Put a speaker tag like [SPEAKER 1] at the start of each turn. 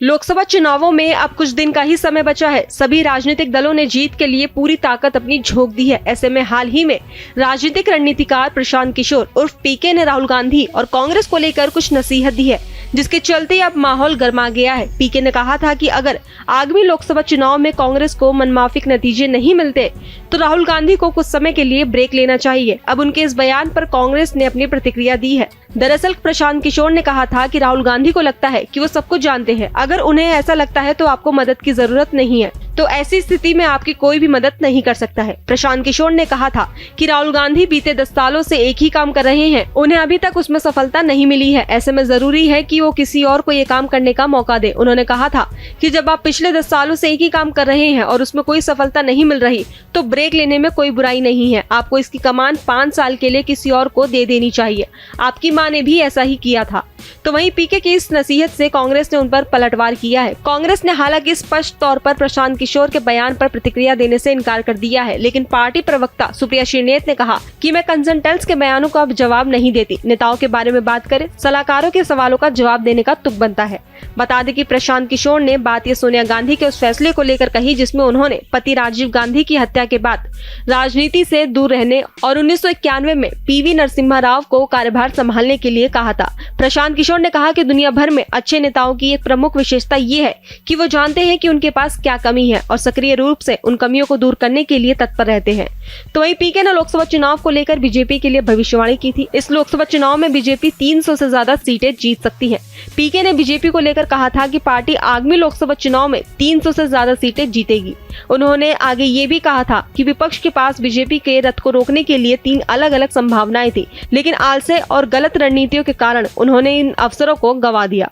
[SPEAKER 1] लोकसभा चुनावों में अब कुछ दिन का ही समय बचा है। सभी राजनीतिक दलों ने जीत के लिए पूरी ताकत अपनी झोंक दी है। ऐसे में हाल ही में राजनीतिक रणनीतिकार प्रशांत किशोर उर्फ पीके ने राहुल गांधी और कांग्रेस को लेकर कुछ नसीहत दी है, जिसके चलते अब माहौल गर्मा गया है। पीके ने कहा था कि अगर आगामी लोकसभा चुनाव में कांग्रेस को मनमाफिक नतीजे नहीं मिलते तो राहुल गांधी को कुछ समय के लिए ब्रेक लेना चाहिए। अब उनके इस बयान पर कांग्रेस ने अपनी प्रतिक्रिया दी है। दरअसल प्रशांत किशोर ने कहा था कि राहुल गांधी को लगता है कि वो सब कुछ जानते हैं। अगर उन्हें ऐसा लगता है तो आपको मदद की जरूरत नहीं है, तो ऐसी स्थिति में आपकी कोई भी मदद नहीं कर सकता है। प्रशांत किशोर ने कहा था कि राहुल गांधी बीते 10 सालों से एक ही काम कर रहे हैं, उन्हें अभी तक उसमें सफलता नहीं मिली है। ऐसे में जरूरी है कि वो किसी और को ये काम करने का मौका दे। उन्होंने कहा था कि जब आप पिछले 10 सालों से एक ही काम कर रहे हैं और उसमें कोई सफलता नहीं मिल रही तो ब्रेक लेने में कोई बुराई नहीं है। आपको इसकी कमान 5 साल के लिए किसी और को दे देनी चाहिए। आपकी मां ने भी ऐसा ही किया था। तो वहीं पीके की इस नसीहत से कांग्रेस ने उन पर पलटवार किया है। कांग्रेस ने हालांकि स्पष्ट तौर पर प्रशांत किशोर के बयान पर प्रतिक्रिया देने से इनकार कर दिया है, लेकिन पार्टी प्रवक्ता सुप्रिया श्रीनेत ने कहा कि मैं कंसल्टेंट्स के बयानों का अब जवाब नहीं देती। नेताओं के बारे में बात करें, सलाहकारों के सवालों का जवाब देने का तुक बनता है। बता दें कि प्रशांत किशोर ने बात ये सोनिया गांधी के उस फैसले को लेकर कही जिसमें उन्होंने पति राजीव गांधी की हत्या के बाद राजनीति से दूर रहने और 1991 में पीवी नरसिम्हा राव को कार्यभार संभालने के लिए कहा था। प्रशांत किशोर ने कहा कि दुनिया भर में अच्छे नेताओं की एक प्रमुख विशेषता ये है कि वो जानते हैं कि उनके पास क्या कमी है और सक्रिय रूप से उन कमियों को दूर करने के लिए तत्पर रहते हैं। तो वहीं पीके ने लोकसभा चुनाव को लेकर बीजेपी के लिए भविष्यवाणी की थी। इस लोकसभा चुनाव में बीजेपी 300 से ज्यादा सीटें जीत सकती है। पीके ने बीजेपी को लेकर कहा था कि पार्टी आगामी लोकसभा चुनाव में 300 से ज्यादा सीटें जीतेगी। उन्होंने आगे ये भी कहा था कि विपक्ष के पास बीजेपी के रथ को रोकने के लिए 3 अलग अलग संभावनाएं थी, लेकिन आलस्य और गलत रणनीतियों के कारण उन्होंने इन अवसरों को गंवा दिया।